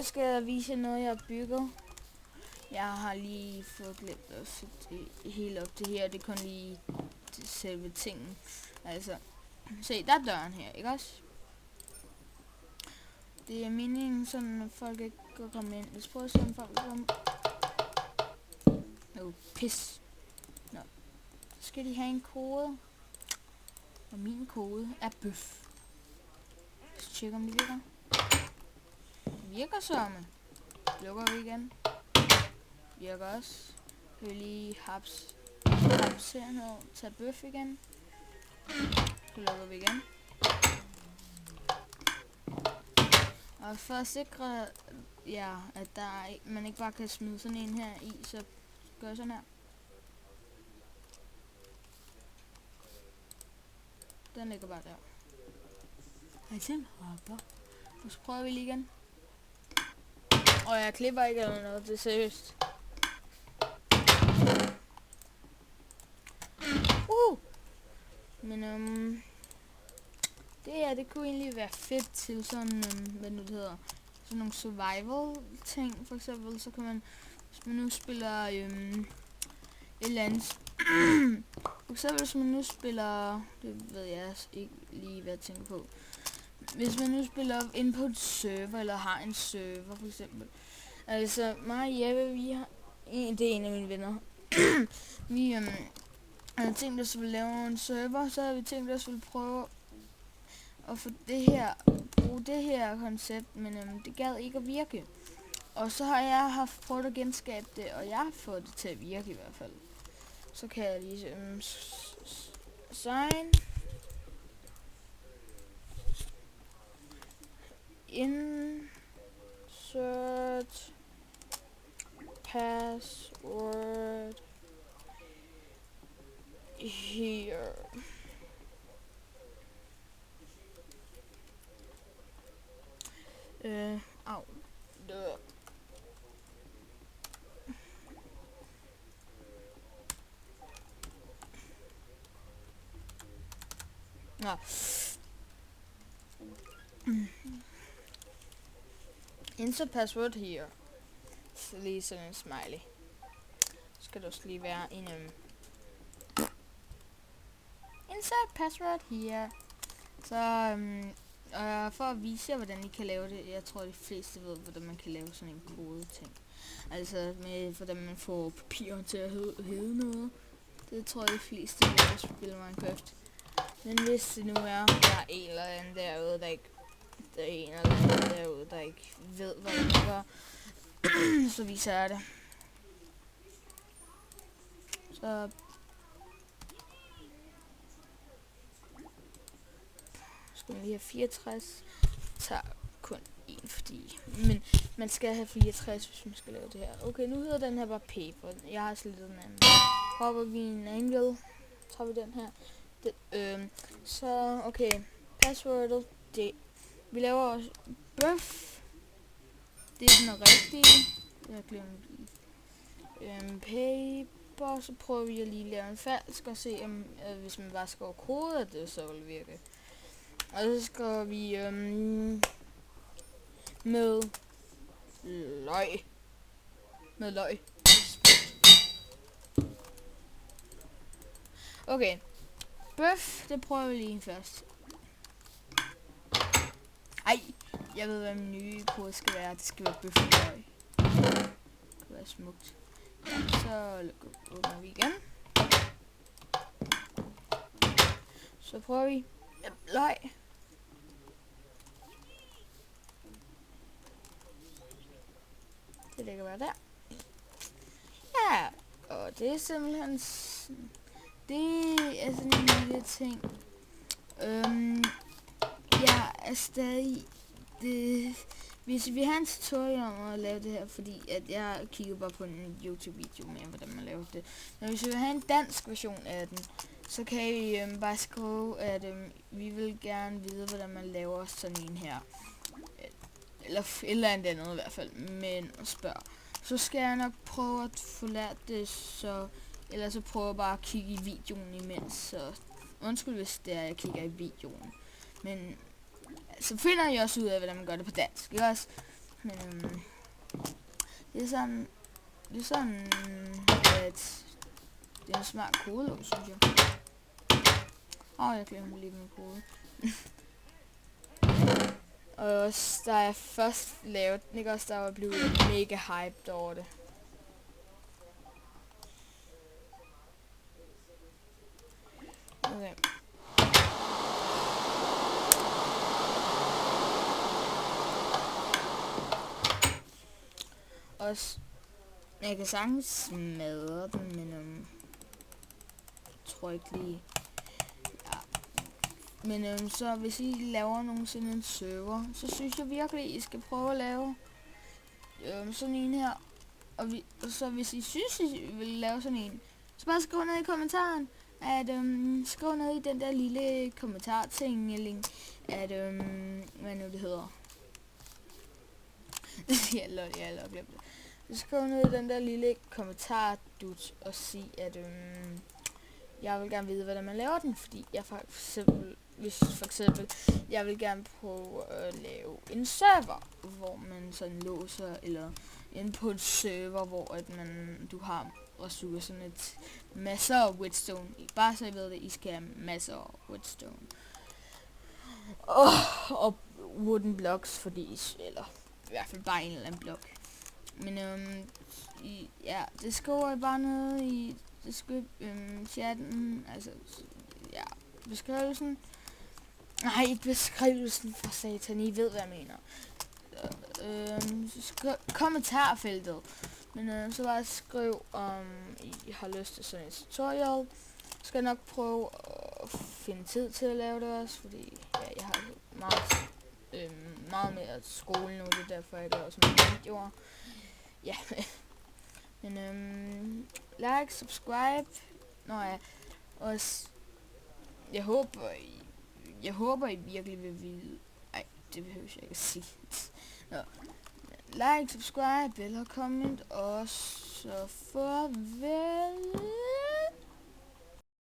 skal jeg vise jer noget, jeg har bygget. Jeg har lige fået glemt at sætte det hele op til her. Det er kun lige selve tingen. Altså, se, der er døren her, ikke også? Det er meningen, sådan at folk ikke kan komme ind. Lad os prøve at se, om folk vil komme. Pis. Nå. Så skal de have en kode. Og min kode er bøf. Så tjekker om det virker. Det virker sørme. Lukker vi igen. Virker også. Vi lige haps hernede. Tag bøf igen. Så lukker vi igen. Og for at sikre, ja, at man ikke bare kan smide sådan en her i, så gør jeg sådan her. Den ligger bare der. Den hopper. Og så prøver vi lige igen. Og jeg klipper ikke eller noget, det er seriøst. Men det her, det kunne egentlig være fedt til sådan, hvad nu det hedder, sådan nogle survival ting, for eksempel, så kan man, hvis man nu spiller et eller andet, for eksempel hvis man nu spiller, det ved jeg ikke lige, hvad jeg tænker på, hvis man nu spiller ind på et server, eller har en server, for eksempel, altså mig og Jeppe, vi har, det er en af mine venner, vi havde tænkt os at lave en server, så havde vi tænkt os at prøve at få bruge det her koncept, men det gad ikke at virke. Og så har jeg haft prøvet at genskabe det, og jeg har fået det til at virke i hvert fald. Så kan jeg lige sign insert password here. Au. Dør. Nå. Insert password here. Så lige sådan en smiley. Skal der også lige være en insert password here. Så for at vise jer, hvordan I kan lave det, jeg tror de fleste ved, hvordan man kan lave sådan en kode ting. Altså med, hvordan man får papir til at hedde noget. Det tror jeg de fleste ved at spille Minecraft. Men hvis det nu er, der er en eller anden derude, der ikke ved, hvad det gør, så viser jeg det. Så skal man lige have 64. Tager kun en, fordi men man skal have 64, hvis man skal lave det her. Okay, nu hedder den her bare paper. Jeg har slettet den anden. Hopper vi en angle, tager vi den her. Så okay, passwordet, det vi laver også bøf. Det er den rigtige. Jeg glemte paper, så prøver vi at lige lave en falsk og se om hvis man bare skriver kode, at det så vil virke. Og så skriver vi med løg. Med løg. Okay. Bøf, det prøver vi lige først. Ej, jeg ved hvad min nye kode skal være. Det skal være bøf med løg. Det kan være smukt. Ja, så åbner vi igen. Så prøver vi løg. Det ligger bare der. Ja, og det er simpelthen det er sådan en lille ting. Jeg er stadig hvis vi har en tutorial om at lave det her, fordi at jeg kigger bare på en YouTube-video med, hvordan man laver det. Men hvis vi vil have en dansk version af den, så kan vi bare skrive, at vi vil gerne vide, hvordan man laver sådan en her. Eller et eller andet i hvert fald, men spørg. Så skal jeg nok prøve at få lært det, så eller så prøver jeg bare at kigge i videoen imens. Så undskyld hvis det er, jeg kigger i videoen. Men så finder jeg også ud af, hvordan man gør det på dansk, ikke også? men det er sådan, at det er en smart kode, synes jeg. Jeg glemte lige min kode. Og også, der er først lavet, ikke også, der var blevet mega hyped over det. Okay. Også, jeg kan sagtens smadre den, men jeg tror ikke lige. Ja. Men så hvis I laver nogensinde en server, så synes jeg virkelig, I skal prøve at lave sådan en her. Og så hvis I synes, I vil lave sådan en, så bare skriv ned i kommentaren, at skriv ned i den der lille kommentarting, at hvad nu det hedder. jeg har glemt det. Så skriv ned i den der lille kommentar, og sig, at jeg vil gerne vide, hvordan man laver den, fordi jeg for eksempel, jeg vil gerne prøve at lave en server, hvor man sådan låser, eller ind på en server, hvor at du har ressourcerne til masser af redstone. Bare så I ved det, I skal have masser af redstone. Og wooden blocks, fordi, eller i hvert fald bare en eller anden blok. Men ja, det skriver jeg bare ned i chatten, altså ja, beskrivelsen. Nej, ikke beskrivelsen, for satan, I ved hvad jeg mener. Kommentarfeltet. Men så bare skriv, om I har lyst til sådan et tutorial. Skal nok prøve at finde tid til at lave det også, fordi ja, jeg har meget mere skole nu, det er derfor jeg laver sådan nogle videoer. Ja, men like, subscribe. Også, jeg håber I virkelig vil vide. Ej, det behøver jeg ikke at sige. Nå. Like, subscribe eller comment, og så farvel.